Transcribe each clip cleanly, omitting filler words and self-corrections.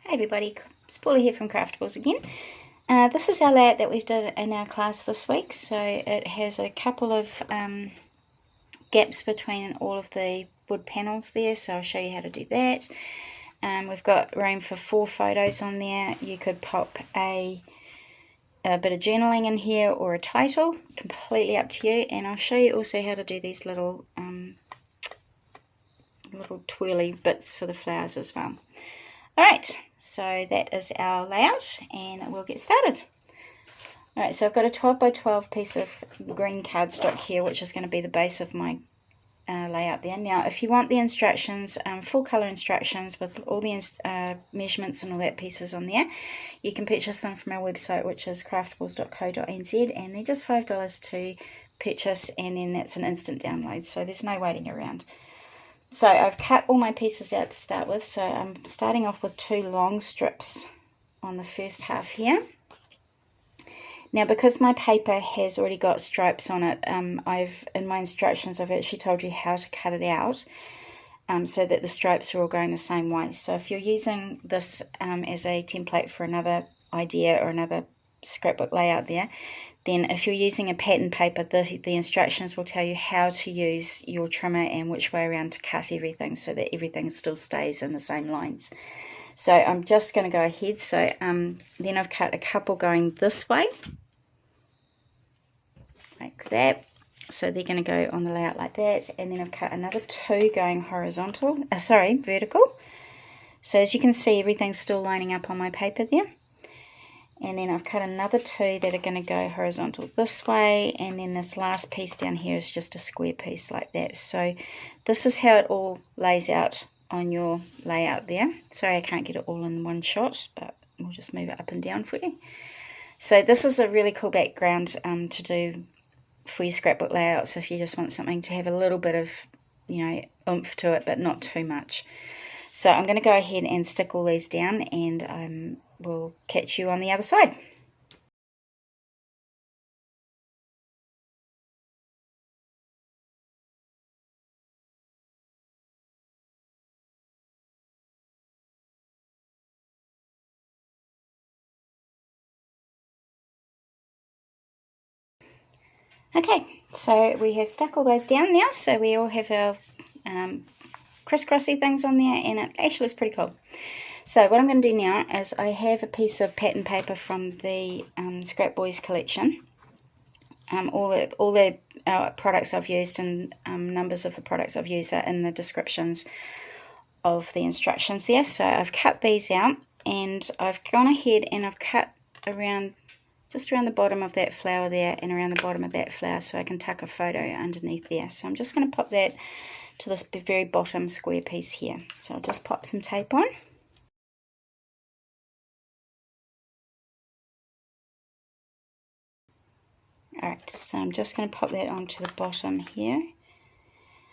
Hey everybody, Paula here from Craftables again. This is our layout that we've done in our class this week. So it has a couple of gaps between all of the wood panels there, so I'll show you how to do that. We've got room for 4 photos on there. You could pop a bit of journaling in here or a title, completely up to you. And I'll show you also how to do these little twirly bits for the flowers as well. Alright, so that is our layout and we'll get started. Alright, so I've got a 12 by 12 piece of green cardstock here, which is going to be the base of my layout there. Now, if you want the instructions, full colour instructions with all the measurements and all that pieces on there, you can purchase them from our website, which is craftables.co.nz, and they're just $5 to purchase, and then that's an instant download, so there's no waiting around. So I've cut all my pieces out to start with, so I'm starting off with 2 long strips on the first half here. Now, because my paper has already got stripes on it, in my instructions I've actually told you how to cut it out so that the stripes are all going the same way. So if you're using this as a template for another idea or another scrapbook layout there, then if you're using a pattern paper, the instructions will tell you how to use your trimmer and which way around to cut everything so that everything still stays in the same lines. So I'm just going to go ahead. So then I've cut a couple going this way, like that. So they're going to go on the layout like that. And then I've cut another 2 going vertical. So as you can see, everything's still lining up on my paper there. And then I've cut another 2 that are going to go horizontal this way, and then this last piece down here is just a square piece like that. So this is how it all lays out on your layout there. Sorry I can't get it all in one shot, but we'll just move it up and down for you. So this is a really cool background to do for your scrapbook layouts if you just want something to have a little bit of, oomph to it, but not too much. So I'm going to go ahead and stick all these down, and we'll catch you on the other side. Okay, so we have stuck all those down now, so we all have our crisscrossy things on there, and it actually looks pretty cool. So what I'm going to do now is I have a piece of pattern paper from the Scrap Boys collection. All the products I've used and numbers of the products I've used are in the descriptions of the instructions there. So I've cut these out, and I've gone ahead and I've cut just around the bottom of that flower there and around the bottom of that flower, so I can tuck a photo underneath there. So I'm just going to pop that to this very bottom square piece here. So I'll just pop some tape on. Alright, so I'm just going to pop that onto the bottom here.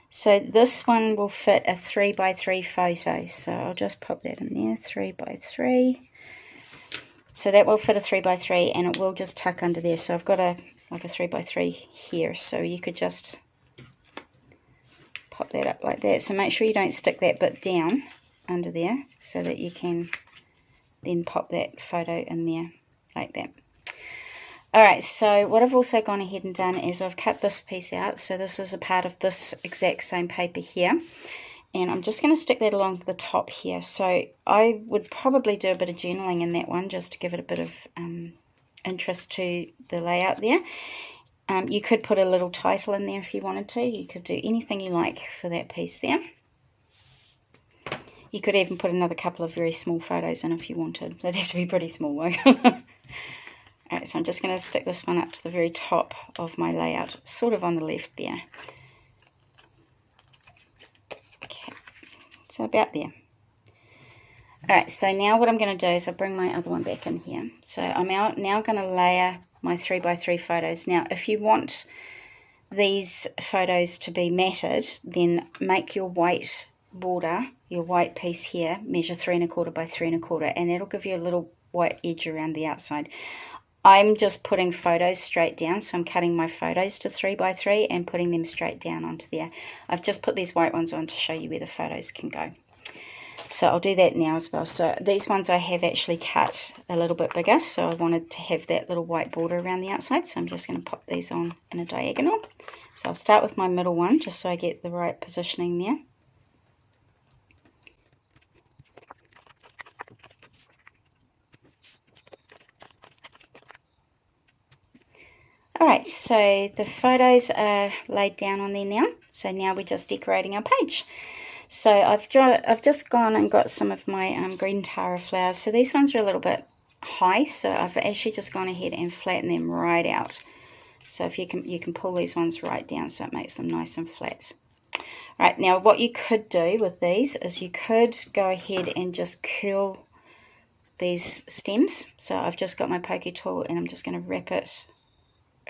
So this one will fit a 3 by 3 photo, so I'll just pop that in there, 3 by 3. So that will fit a 3 by 3, and it will just tuck under there. So I've got like a 3 by 3 here, so you could just pop that up like that. So make sure you don't stick that bit down under there, so that you can then pop that photo in there like that. Alright, so what I've also gone ahead and done is I've cut this piece out. So this is a part of this exact same paper here. And I'm just going to stick that along the top here. So I would probably do a bit of journaling in that one, just to give it a bit of interest to the layout there. You could put a little title in there if you wanted to. You could do anything you like for that piece there. You could even put another couple of very small photos in if you wanted. They'd have to be pretty small though. Alright, so I'm just going to stick this one up to the very top of my layout, sort of on the left there. Okay, so about there. Alright, so now what I'm going to do is I'll bring my other one back in here. So I'm now going to layer my 3 by 3 photos. Now, if you want these photos to be matted, then make your white border, your white piece here, measure 3 1/4 by 3 1/4, and that'll give you a little white edge around the outside. I'm just putting photos straight down, so I'm cutting my photos to 3 by 3 and putting them straight down onto there. I've just put these white ones on to show you where the photos can go. So I'll do that now as well. So these ones I have actually cut a little bit bigger, so I wanted to have that little white border around the outside, so I'm just going to pop these on in a diagonal. So I'll start with my middle one just so I get the right positioning there. Alright, so the photos are laid down on there now, so now we're just decorating our page. So I've just gone and got some of my green Tara flowers. So these ones are a little bit high, so I've actually just gone ahead and flattened them right out. So if you can pull these ones right down so it makes them nice and flat. Right, now what you could do with these is you could go ahead and just curl these stems. So I've just got my pokey tool and I'm just going to wrap it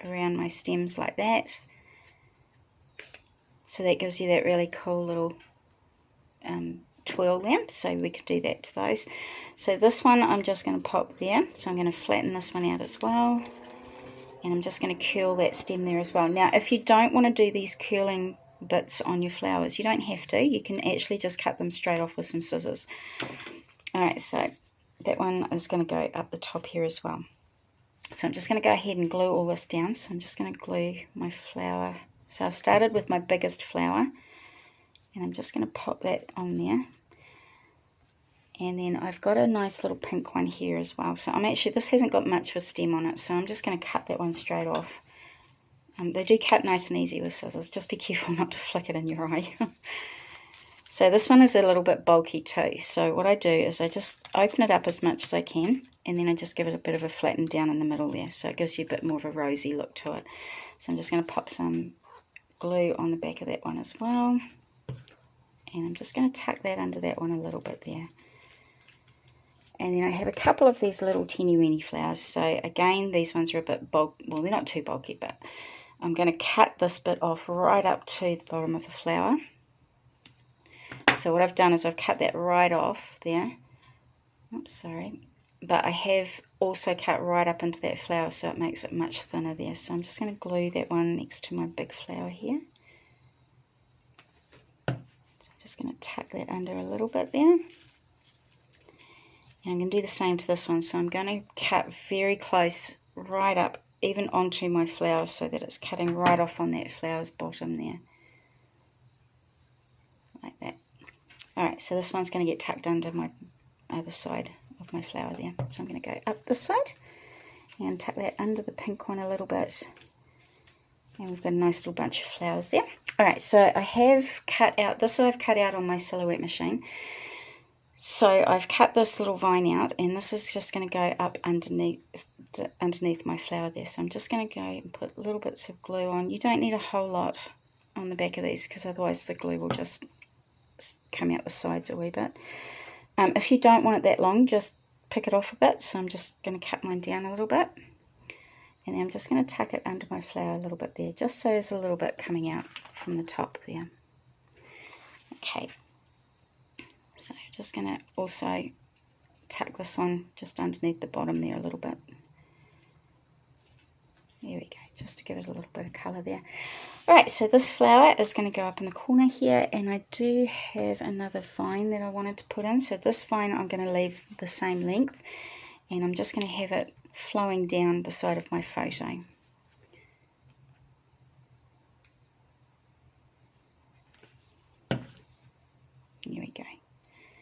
around my stems like that. So that gives you that really cool little twirl there, so we could do that to those. So this one I'm just going to pop there, so I'm going to flatten this one out as well, and I'm just going to curl that stem there as well. Now if you don't want to do these curling bits on your flowers, you don't have to, you can actually just cut them straight off with some scissors. Alright, so that one is going to go up the top here as well. So I'm just going to go ahead and glue all this down. So I'm just going to glue my flower. So I've started with my biggest flower, and I'm just going to pop that on there. And then I've got a nice little pink one here as well. So I'm actually, this hasn't got much of a stem on it, so I'm just going to cut that one straight off. They do cut nice and easy with scissors. Just be careful not to flick it in your eye. So this one is a little bit bulky too. So what I do is I just open it up as much as I can, and then I just give it a bit of a flatten down in the middle there. So it gives you a bit more of a rosy look to it. So I'm just going to pop some glue on the back of that one as well. And I'm just going to tuck that under that one a little bit there. And then I have a couple of these little teeny weeny flowers. So again, these ones are a bit bulky. Well, they're not too bulky, but I'm going to cut this bit off right up to the bottom of the flower. So what I've done is I've cut that right off there. Oops, sorry. But I have also cut right up into that flower, so it makes it much thinner there. So I'm just going to glue that one next to my big flower here. So I'm just going to tuck that under a little bit there. And I'm going to do the same to this one. So I'm going to cut very close right up, even onto my flower, so that it's cutting right off on that flower's bottom there. Like that. Alright, so this one's going to get tucked under my other side of my flower there. So I'm going to go up this side and tuck that under the pink one a little bit. And we've got a nice little bunch of flowers there. Alright, so I have cut out, this I've cut out on my silhouette machine. So I've cut this little vine out, and this is just going to go up underneath my flower there. So I'm just going to go and put little bits of glue on. You don't need a whole lot on the back of these, because otherwise the glue will just come out the sides a wee bit. If you don't want it that long, just pick it off a bit. So I'm just going to cut mine down a little bit, and then I'm just going to tuck it under my flower a little bit there, just so there's a little bit coming out from the top there. Okay, so just going to also tuck this one just underneath the bottom there a little bit. There we go, just to give it a little bit of colour there. Alright, so this flower is going to go up in the corner here, and I do have another vine that I wanted to put in. So this vine I'm going to leave the same length, and I'm just going to have it flowing down the side of my photo. There we go.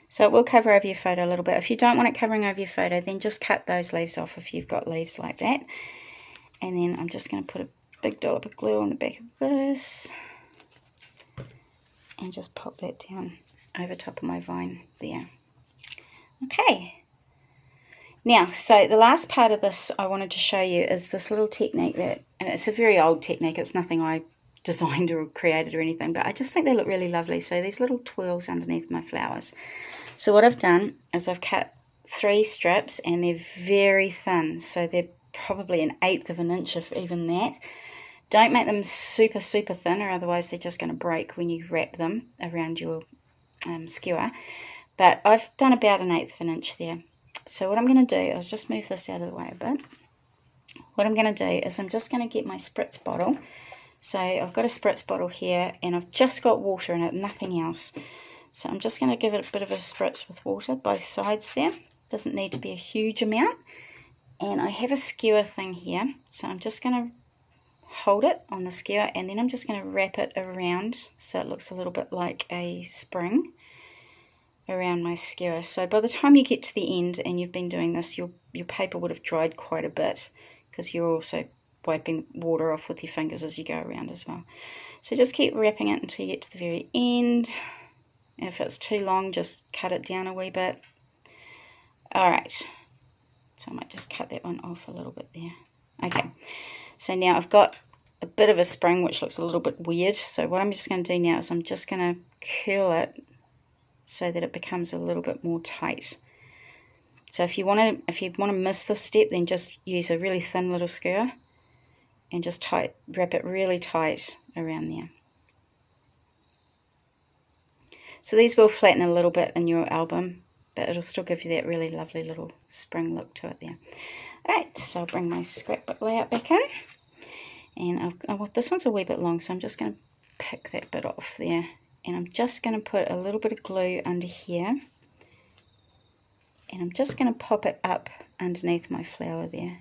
So it will cover over your photo a little bit. If you don't want it covering over your photo, then just cut those leaves off if you've got leaves like that. And then I'm just going to put a big dollop of glue on the back of this and just pop that down over top of my vine there. Okay, now so the last part of this I wanted to show you is this little technique that, and it's a very old technique, it's nothing I designed or created or anything, but I just think they look really lovely. So these little twirls underneath my flowers. So what I've done is I've cut 3 strips, and they're very thin, so they're probably 1/8 of an inch, if even that. Don't make them super thin, or otherwise they're just going to break when you wrap them around your skewer. But I've done about 1/8 of an inch there. So what I'm going to do is just move this out of the way a bit. What I'm going to do is I'm just going to get my spritz bottle. So I've got a spritz bottle here, and I've just got water in it, nothing else. So I'm just going to give it a bit of a spritz with water, both sides there. Doesn't need to be a huge amount. And I have a skewer thing here, so I'm just going to hold it on the skewer, and then I'm just going to wrap it around so it looks a little bit like a spring around my skewer. So by the time you get to the end and you've been doing this, your paper would have dried quite a bit, because you're also wiping water off with your fingers as you go around as well. So just keep wrapping it until you get to the very end. If it's too long, just cut it down a wee bit. Alright, so I might just cut that one off a little bit there. Okay, so now I've got a bit of a spring which looks a little bit weird, so what I'm just going to do now is I'm just going to curl it so that it becomes a little bit more tight. So if you want to miss this step, then just use a really thin little skewer and just wrap it really tight around there. So these will flatten a little bit in your album, but it'll still give you that really lovely little spring look to it there. Alright, so I'll bring my scrapbook layout back in, and this one's a wee bit long, so I'm just going to pick that bit off there, and I'm just going to put a little bit of glue under here, and I'm just going to pop it up underneath my flower there.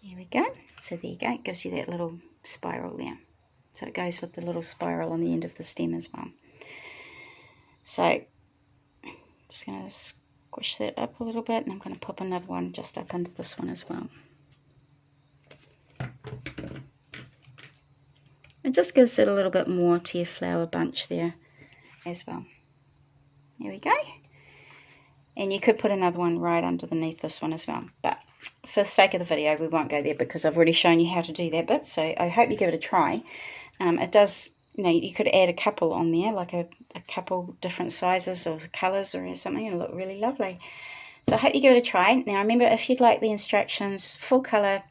There we go. So there you go, it gives you that little spiral there. So it goes with the little spiral on the end of the stem as well. So just going to squish that up a little bit, and I'm going to pop another one just up under this one as well. It just gives it a little bit more to your flower bunch there as well. There we go. And you could put another one right underneath this one as well. But for the sake of the video, we won't go there because I've already shown you how to do that bit. So I hope you give it a try. It does, you could add a couple on there, like a couple different sizes or colours or something. It'll look really lovely. So I hope you give it a try. Now remember, if you'd like the instructions, full colour,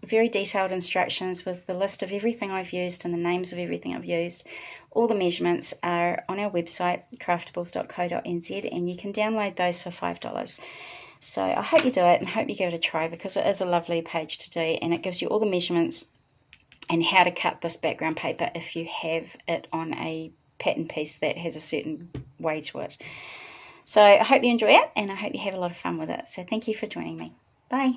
very detailed instructions with the list of everything I've used and the names of everything I've used, all the measurements are on our website, craftables.co.nz, and you can download those for $5. So I hope you do it and hope you give it a try, because it is a lovely page to do, and it gives you all the measurements and how to cut this background paper if you have it on a pattern piece that has a certain way to it. So I hope you enjoy it, and I hope you have a lot of fun with it. So thank you for joining me. Bye.